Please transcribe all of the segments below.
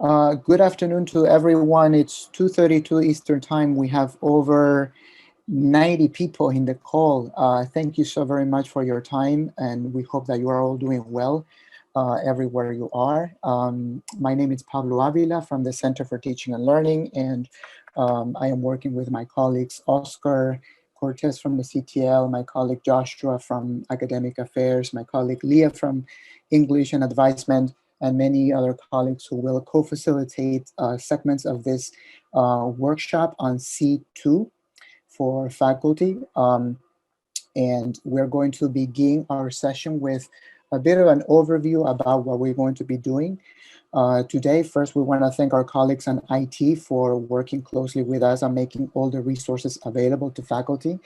Good afternoon to everyone. It's 2:32 Eastern Time. We have over 90 people in the call. Thank you so very much for your time, and we hope that you are all doing well everywhere you are. My name is Pablo Avila from the Center for Teaching and Learning, and I am working with my colleagues Oscar Cortez from the CTL, my colleague Joshua from Academic Affairs, my colleague Leah from English and Advisement, and many other colleagues who will co-facilitate segments of this workshop on C2 for faculty. And we're going to begin our session with a bit of an overview about what we're going to be doing. Today, first, we want to thank our colleagues on IT for working closely with us on making all the resources available to faculty.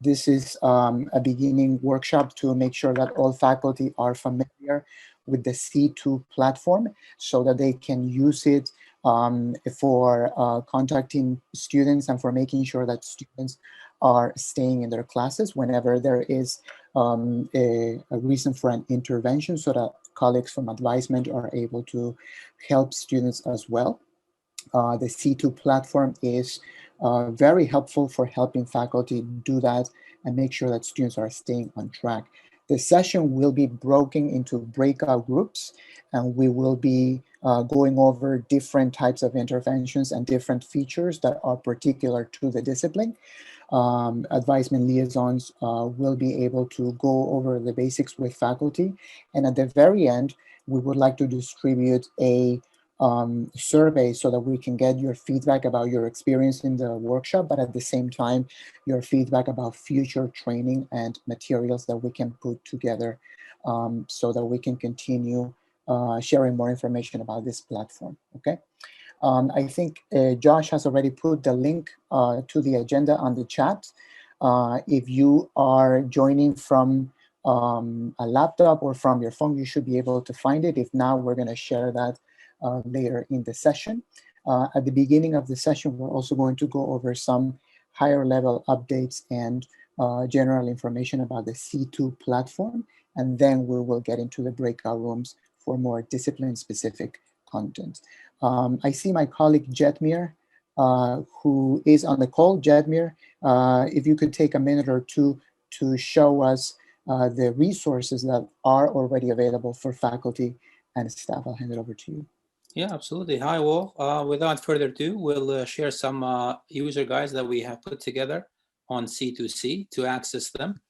This is a beginning workshop to make sure that all faculty are familiar with the C2 platform so that they can use it for contacting students and for making sure that students are staying in their classes whenever there is a reason for an intervention, so that colleagues from advisement are able to help students as well. The C2 platform is very helpful for helping faculty do that and make sure that students are staying on track. The session will be broken into breakout groups, and we will be going over different types of interventions and different features that are particular to the discipline. Advisement liaisons will be able to go over the basics with faculty. And at the very end, we would like to distribute a survey so that we can get your feedback about your experience in the workshop, but at the same time, your feedback about future training and materials that we can put together so that we can continue sharing more information about this platform, okay? I think Josh has already put the link to the agenda on the chat. If you are joining from a laptop or from your phone, you should be able to find it. If not, we're going to share that later in the session. At the beginning of the session, we're also going to go over some higher level updates and general information about the C2 platform. And then we will get into the breakout rooms for more discipline specific content. I see my colleague Jetmir, who is on the call. Jetmir, if you could take a minute or two to show us the resources that are already available for faculty and staff. I'll hand it over to you. Yeah, absolutely. Hi, all. Without further ado, we'll share some user guides that we have put together on C2C. To access them,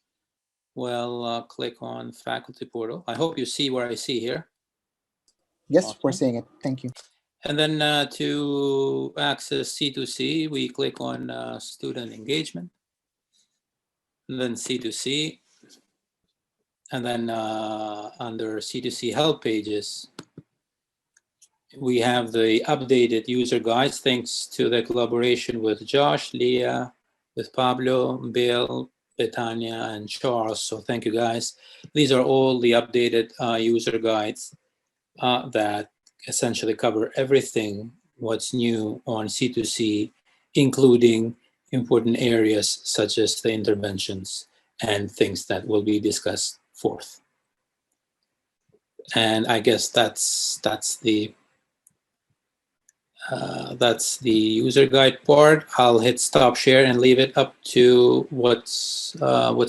we'll click on Faculty Portal. I hope you see what I see here. Yes, awesome. We're seeing it. Thank you. And then to access C2C, we click on Student Engagement, and then C2C, and then under C2C Help Pages, we have the updated user guides thanks to the collaboration with Josh, Leah, with Pablo, Bill, Betania, and Charles. So thank you, guys. These are all the updated user guides that essentially cover everything what's new on C2C, including important areas such as the interventions and things that will be discussed forth. And I guess that's the user guide part. I'll hit stop share and leave it up to what's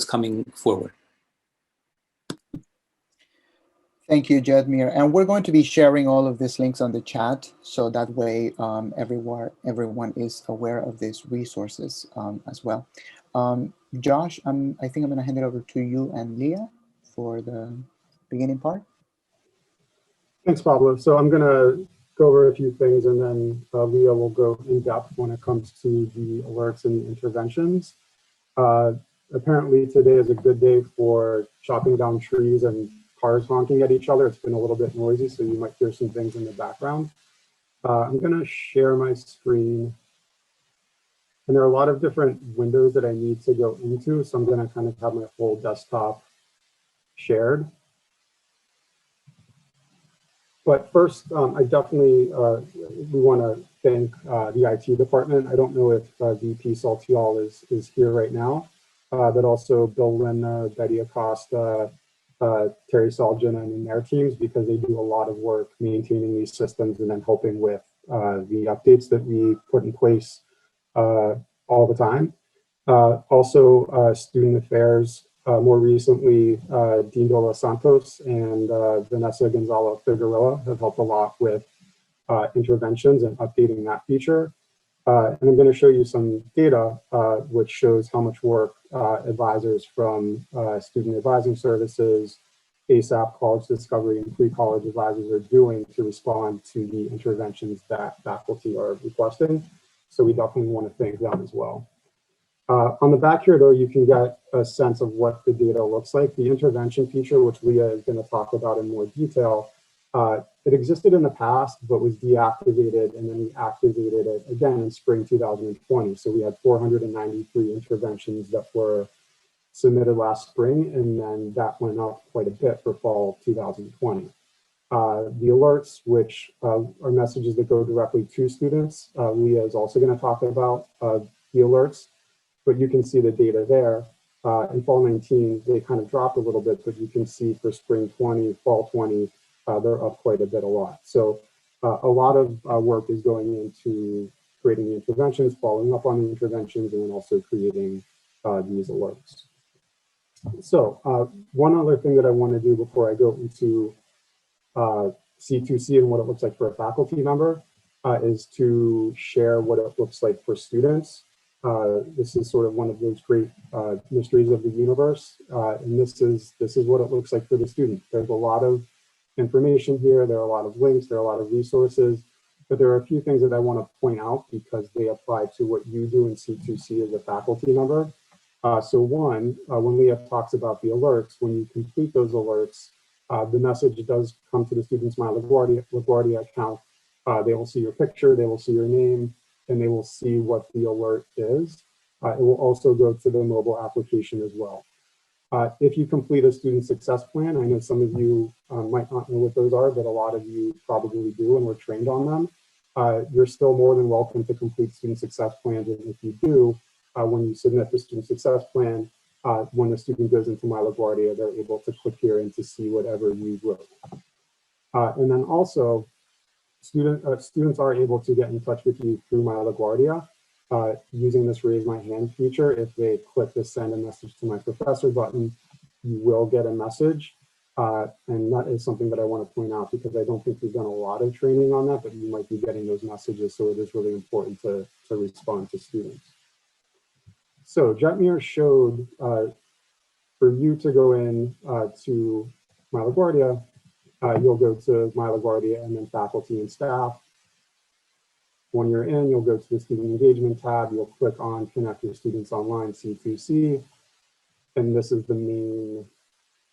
coming forward. Thank you, Jedmir. And we're going to be sharing all of these links on the chat, so that way everyone is aware of these resources as well. Josh, I think I'm going to hand it over to you and Leah for the beginning part. Thanks, Pablo. So I'm going to go over a few things, and then Leah will go in depth when it comes to the alerts and the interventions. Apparently today is a good day for chopping down trees and cars honking at each other. It's been a little bit noisy, so you might hear some things in the background. I'm going to share my screen. And there are a lot of different windows that I need to go into, so I'm going to kind of have my whole desktop shared. But first, I definitely, we want to thank the IT department. I don't know if VP Saltial is here right now, but also Bill Lindner, Betty Acosta, Terry Salgin and their teams, because they do a lot of work maintaining these systems and then helping with the updates that we put in place all the time. Also, student affairs, more recently, Dean Dola Santos and Vanessa Gonzalo Figueroa have helped a lot with interventions and updating that feature. And I'm going to show you some data which shows how much work advisors from student advising services, ASAP, college discovery, and pre-college advisors are doing to respond to the interventions that faculty are requesting. So we definitely want to thank them as well. On the back here, though, you can get a sense of what the data looks like. The intervention feature, which Leah is going to talk about in more detail, it existed in the past, but was deactivated, and then we activated it again in spring 2020. So we had 493 interventions that were submitted last spring, and then that went up quite a bit for fall 2020. The alerts, which are messages that go directly to students, Leah is also going to talk about the alerts, but you can see the data there. In fall 19, they kind of dropped a little bit, but you can see for spring 20, fall 20, they're up quite a bit, a lot. So a lot of work is going into creating the interventions, following up on the interventions, and then also creating these alerts. So one other thing that I want to do before I go into C2C and what it looks like for a faculty member is to share what it looks like for students. This is sort of one of those great mysteries of the universe, and this is what it looks like for the student. There's a lot of information here. There are a lot of links. There are a lot of resources, but there are a few things that I want to point out because they apply to what you do in C2C as a faculty member. So one, when Leah talks about the alerts, when you complete those alerts, the message does come to the student's My LaGuardia account. They will see your picture, they will see your name, and they will see what the alert is. It will also go to the mobile application as well. If you complete a student success plan, I know some of you might not know what those are, but a lot of you probably do and were trained on them. You're still more than welcome to complete student success plans, and if you do, when you submit the student success plan, when the student goes into My LaGuardia, they're able to click here and to see whatever you wrote. And then also, students are able to get in touch with you through My LaGuardia using this raise my hand feature. If they click the send a message to my professor button, you will get a message. And that is something that I want to point out because I don't think we've done a lot of training on that, but you might be getting those messages. So it is really important to respond to students. So Jetmir showed for you to go in to My LaGuardia, you'll go to My LaGuardia and then faculty and staff. When you're in, you'll go to the student engagement tab. You'll click on connect your students online C2C. And this is the main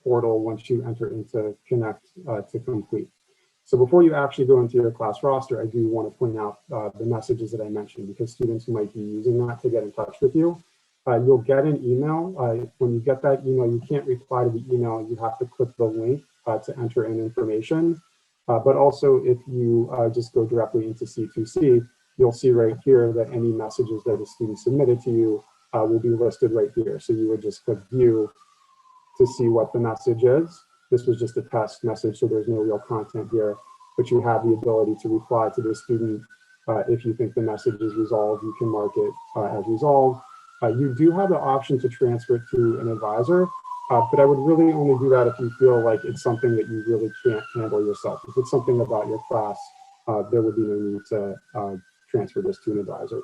portal once you enter into connect to complete. So before you actually go into your class roster, I do want to point out the messages that I mentioned because students might be using that to get in touch with you. You'll get an email. When you get that email, you can't reply to the email. You have to click the link to enter in information. But also, if you just go directly into C2C, you'll see right here that any messages that a student submitted to you will be listed right here. So you would just click view to see what the message is. This was just a test message, so there's no real content here, but you have the ability to reply to the student. If you think the message is resolved, you can mark it as resolved. You do have the option to transfer it to an advisor, but I would really only do that if you feel like it's something that you really can't handle yourself. If it's something about your class, there would be no need to transfer this to an advisor.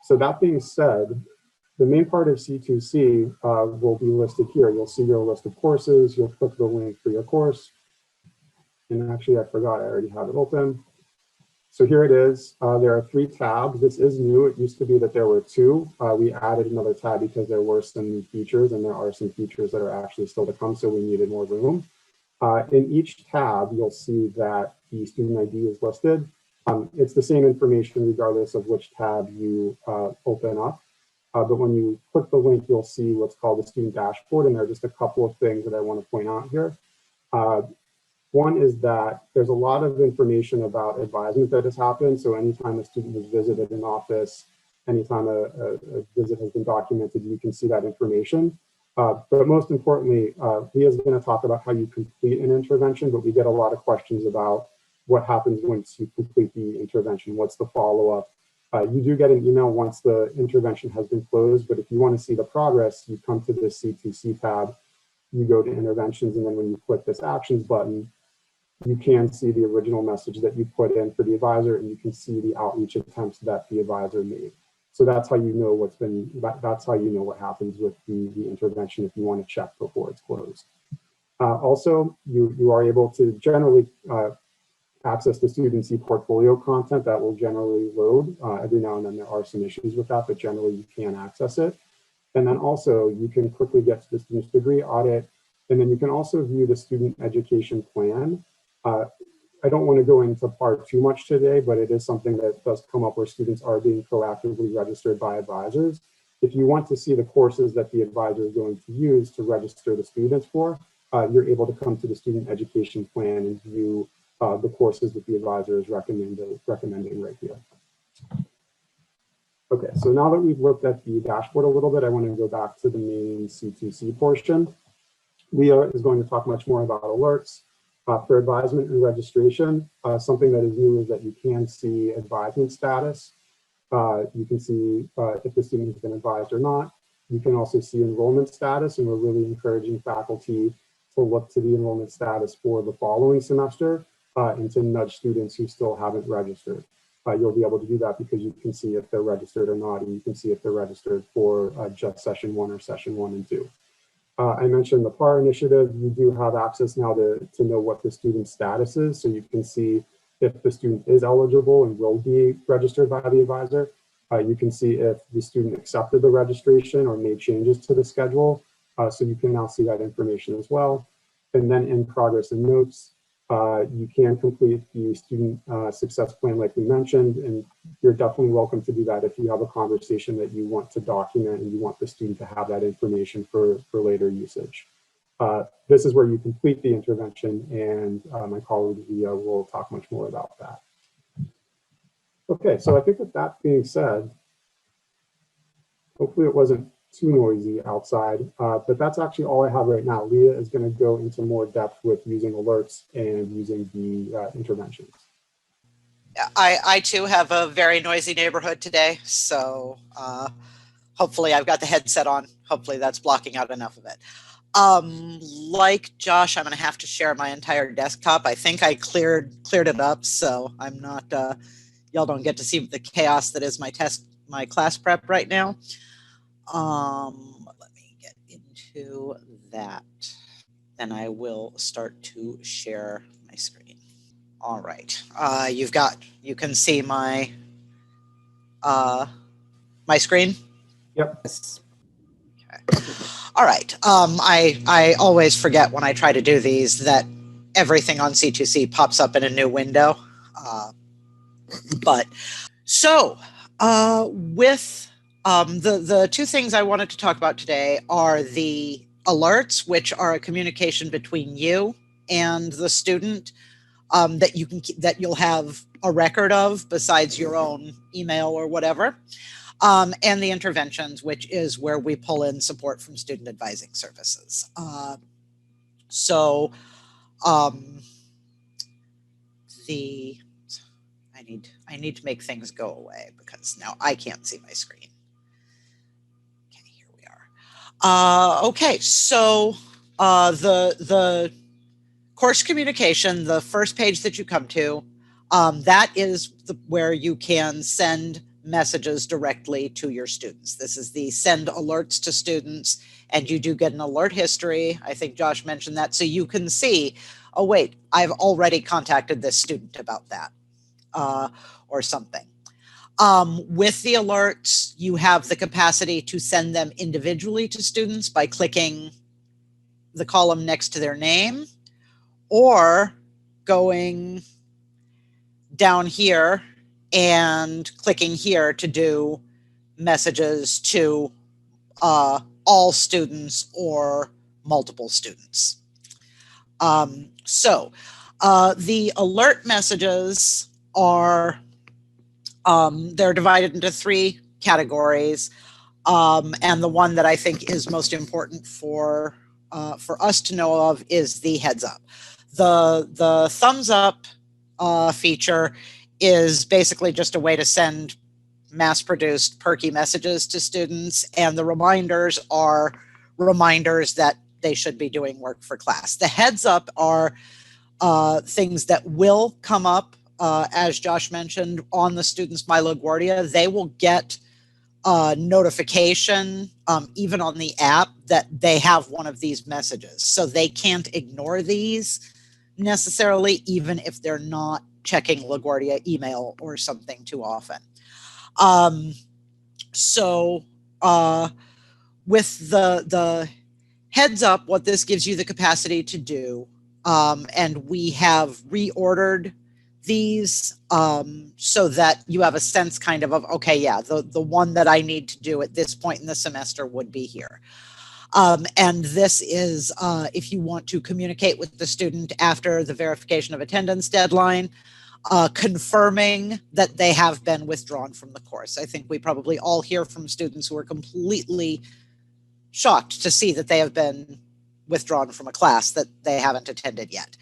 So that being said, the main part of C2C will be listed here. You'll see your list of courses. You'll click the link for your course. And actually, I forgot, I already have it open. So here it is. There are 3 tabs. This is new. It used to be that there were 2. We added another tab because there were some new features, and there are some features that are actually still to come, so we needed more room. In each tab, you'll see that the student ID is listed. It's the same information regardless of which tab you open up. But when you click the link, you'll see what's called the student dashboard, and there are just a couple of things that I want to point out here. One is that there's a lot of information about advisement that has happened. So anytime a student has visited an office, anytime a visit has been documented, you can see that information. But most importantly, Leah's going to talk about how you complete an intervention, but we get a lot of questions about what happens once you complete the intervention, what's the follow-up. You do get an email once the intervention has been closed, but if you want to see the progress, you come to the C2C tab, you go to interventions, and then when you click this actions button, you can see the original message that you put in for the advisor, and you can see the outreach attempts that the advisor made. So that's how you know that's how you know what happens with the intervention if you want to check before it's closed. Also, you are able to generally access the student portfolio content that will generally load. Every now and then there are some issues with that, but generally you can access it. And then also you can quickly get to the student's degree audit, and then you can also view the student education plan. I don't want to go into part too much today, but it is something that does come up where students are being proactively registered by advisors. If you want to see the courses that the advisor is going to use to register the students for, you're able to come to the student education plan and view the courses that the advisor is recommending right here. Okay, so now that we've looked at the dashboard a little bit, I want to go back to the main C2C portion. Leah is going to talk much more about alerts. For advisement and registration, something that is new is that you can see advisement status. You can see if the student has been advised or not. You can also see enrollment status, and we're really encouraging faculty to look to the enrollment status for the following semester and to nudge students who still haven't registered. You'll be able to do that because you can see if they're registered or not, and you can see if they're registered for just session 1 or session 1 and 2. I mentioned the PAR initiative. You do have access now to know what the student's status is, so you can see if the student is eligible and will be registered by the advisor. You can see if the student accepted the registration or made changes to the schedule, so you can now see that information as well. And then in progress and notes, you can complete the student success plan like we mentioned, and you're definitely welcome to do that if you have a conversation that you want to document and you want the student to have that information for later usage. This is where you complete the intervention, and my colleague Leah will talk much more about that. Okay, so I think with that being said, hopefully it wasn't too noisy outside, but that's actually all I have right now. Leah is going to go into more depth with using alerts and using the interventions. I too have a very noisy neighborhood today, so hopefully I've got the headset on. Hopefully that's blocking out enough of it. Like Josh, I'm going to have to share my entire desktop. I think I cleared it up, so I'm not. Y'all don't get to see the chaos that is my class prep right now. Let me get into that. Then I will start to share my screen. All right. You can see my my screen? Yep. Okay. All right. I always forget when I try to do these that everything on C2C pops up in a new window. But so with the two things I wanted to talk about today are the alerts, which are a communication between you and the student that you'll have a record of besides your own email or whatever, and the interventions, which is where we pull in support from student advising services. I need to make things go away because now I can't see my screen. Okay, here we are. Okay, so the course communication, the first page that you come to, that is where you can send messages directly to your students. This is the send alerts to students, and you do get an alert history. I think Josh mentioned that, so you can see, oh wait, I've already contacted this student about that. Or something. With the alerts, you have the capacity to send them individually to students by clicking the column next to their name, or going down here and clicking here to do messages to all students or multiple students. The alert messages are, they're divided into 3 categories. And the one that I think is most important for us to know of is the heads up. The thumbs up feature is basically just a way to send mass-produced perky messages to students, and the reminders are reminders that they should be doing work for class. The heads up are things that will come up, as Josh mentioned, on the students' My LaGuardia. They will get notification, even on the app, that they have one of these messages. So they can't ignore these necessarily, even if they're not checking LaGuardia email or something too often. With the heads up, what this gives you the capacity to do, and we have reordered these so that you have a sense kind of okay, yeah, the one that I need to do at this point in the semester would be here. And this is if you want to communicate with the student after the verification of attendance deadline, confirming that they have been withdrawn from the course. I think we probably all hear from students who are completely shocked to see that they have been withdrawn from a class that they haven't attended yet.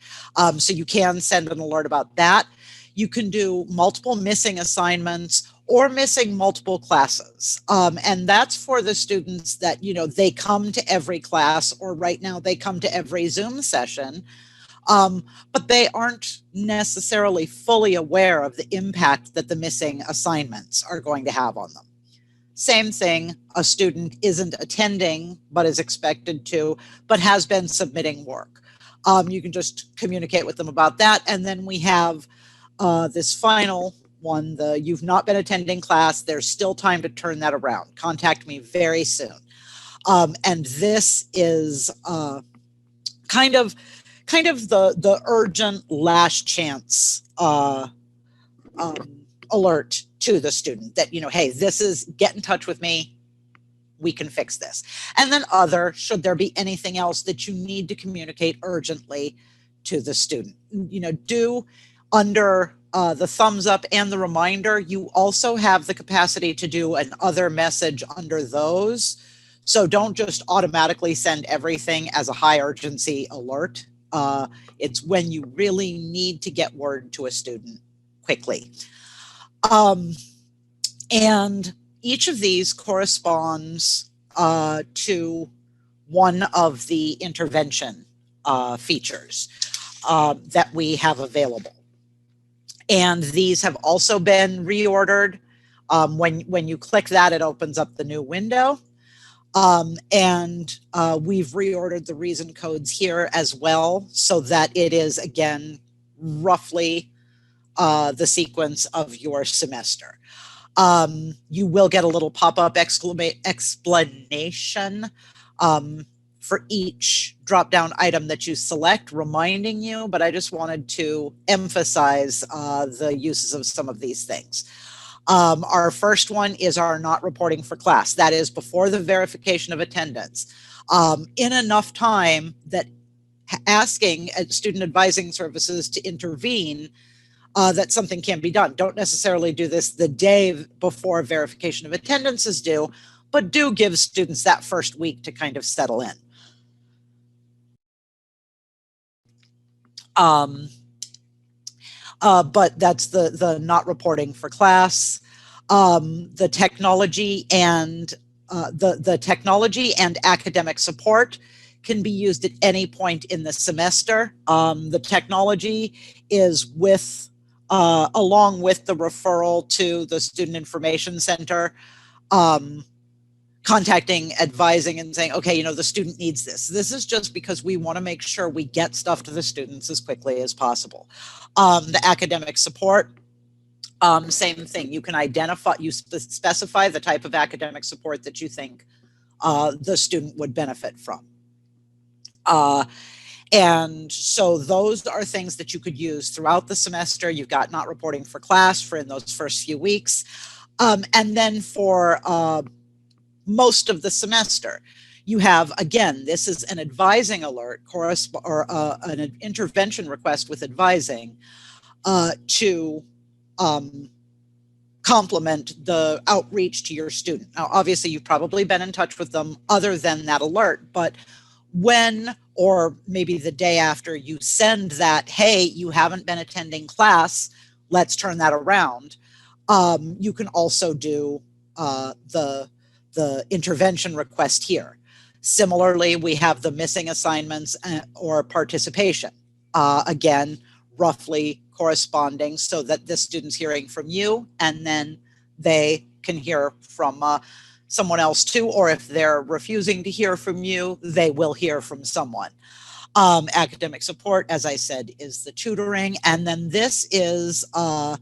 So you can send an alert about that. You can do multiple missing assignments or missing multiple classes. And that's for the students that, they come to every class, or right now they come to every Zoom session, but they aren't necessarily fully aware of the impact that the missing assignments are going to have on them. Same thing, a student isn't attending but is expected to, but has been submitting work. You can just communicate with them about that. And then we have this final one, the you've not been attending class, there's still time to turn that around. Contact me very soon. And this is kind of the urgent last chance alert to the student that, hey, this is, get in touch with me, we can fix this. And then should there be anything else that you need to communicate urgently to the student, do under the thumbs up and the reminder, you also have the capacity to do an other message under those. So don't just automatically send everything as a high urgency alert. It's when you really need to get word to a student quickly. And each of these corresponds to one of the intervention features that we have available. And these have also been reordered. When you click that, it opens up the new window. And we've reordered the reason codes here as well, so that it is, again, roughly the sequence of your semester. You will get a little pop-up explanation for each drop-down item that you select, reminding you, but I just wanted to emphasize the uses of some of these things. Our first one is our not reporting for class. That is before the verification of attendance. In enough time that asking student advising services to intervene that something can be done. Don't necessarily do this the day before verification of attendance is due, but do give students that first week to kind of settle in. But that's the not reporting for class. The technology and the technology and academic support can be used at any point in the semester. The technology is along with the referral to the Student Information Center, contacting, advising, and saying, okay, the student needs this. This is just because we want to make sure we get stuff to the students as quickly as possible. The academic support, same thing. You can specify the type of academic support that you think the student would benefit from. And so those are things that you could use throughout the semester. You've got not reporting for class for in those first few weeks. And then for most of the semester, you have, again, this is an advising alert or an intervention request with advising to complement the outreach to your student. Now, obviously, you've probably been in touch with them other than that alert, but when, or maybe the day after you send that, hey, you haven't been attending class, let's turn that around. You can also do the intervention request here. Similarly, we have the missing assignments or participation. Again, roughly corresponding so that the student's hearing from you and then they can hear from someone else too, or if they're refusing to hear from you, they will hear from someone. Academic support, as I said, is the tutoring, and then this is the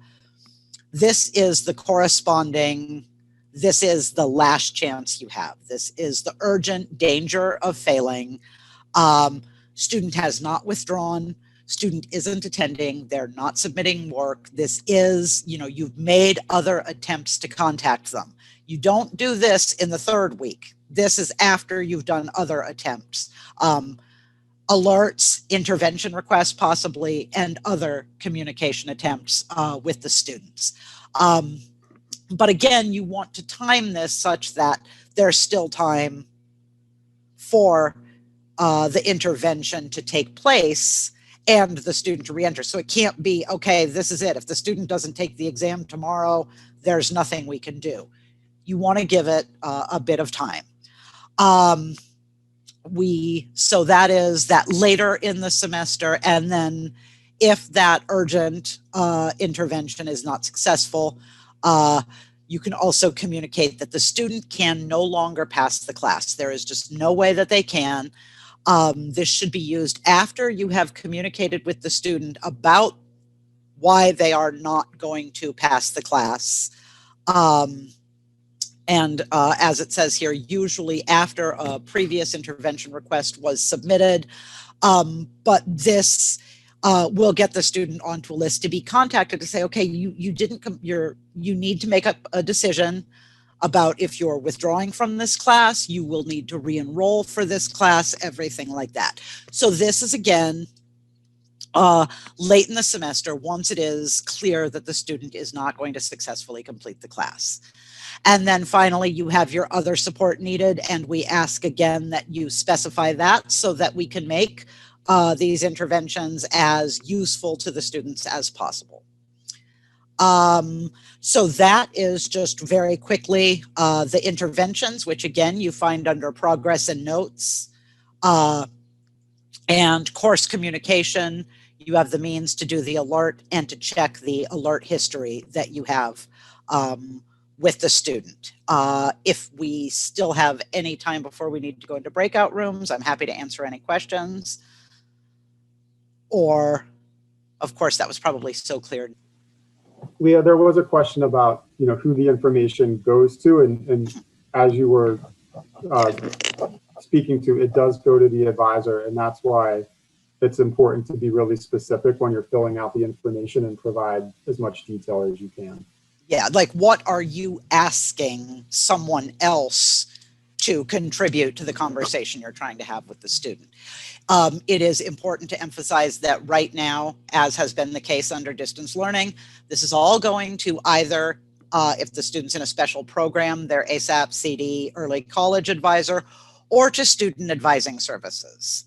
corresponding, this is the last chance you have. This is the urgent danger of failing. Student has not withdrawn. Student isn't attending. They're not submitting work. This is, you've made other attempts to contact them. You don't do this in the third week. This is after you've done other attempts. Alerts, intervention requests possibly, and other communication attempts with the students. But again, you want to time this such that there's still time for the intervention to take place and the student to reenter. So it can't be, okay, this is it. If the student doesn't take the exam tomorrow, there's nothing we can do. You want to give it a bit of time. So that is that later in the semester, and then if that urgent intervention is not successful, you can also communicate that the student can no longer pass the class. There is just no way that they can. This should be used after you have communicated with the student about why they are not going to pass the class. And as it says here, usually after a previous intervention request was submitted, but this will get the student onto a list to be contacted to say, okay, you need to make up a decision about if you're withdrawing from this class, you will need to re-enroll for this class, everything like that. So this is, again, late in the semester, once it is clear that the student is not going to successfully complete the class. And then finally, you have your other support needed, and we ask again that you specify that so that we can make these interventions as useful to the students as possible. So that is just very quickly the interventions, which again, you find under progress and notes, and course communication. You have the means to do the alert and to check the alert history that you have with the student. If we still have any time before we need to go into breakout rooms, I'm happy to answer any questions. Or, of course, that was probably so clear. Leah, there was a question about who the information goes to, and as you were speaking to, it does go to the advisor, and that's why it's important to be really specific when you're filling out the information and provide as much detail as you can. Yeah, like what are you asking someone else to contribute to the conversation you're trying to have with the student? It is important to emphasize that right now, as has been the case under distance learning, this is all going to either, if the student's in a special program, their ASAP, CD, early college advisor, or to student advising services.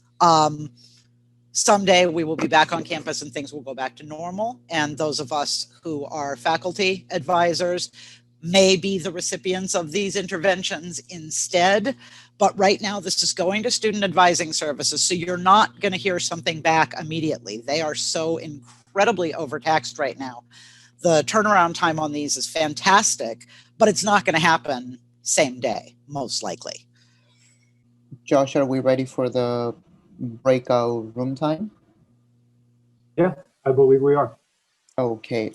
Someday we will be back on campus and things will go back to normal. And those of us who are faculty advisors may be the recipients of these interventions instead. But right now, this is going to student advising services. So you're not going to hear something back immediately. They are so incredibly overtaxed right now. The turnaround time on these is fantastic, but it's not going to happen same day, most likely. Josh, are we ready for the breakout room time? Yeah, I believe we are. Okay.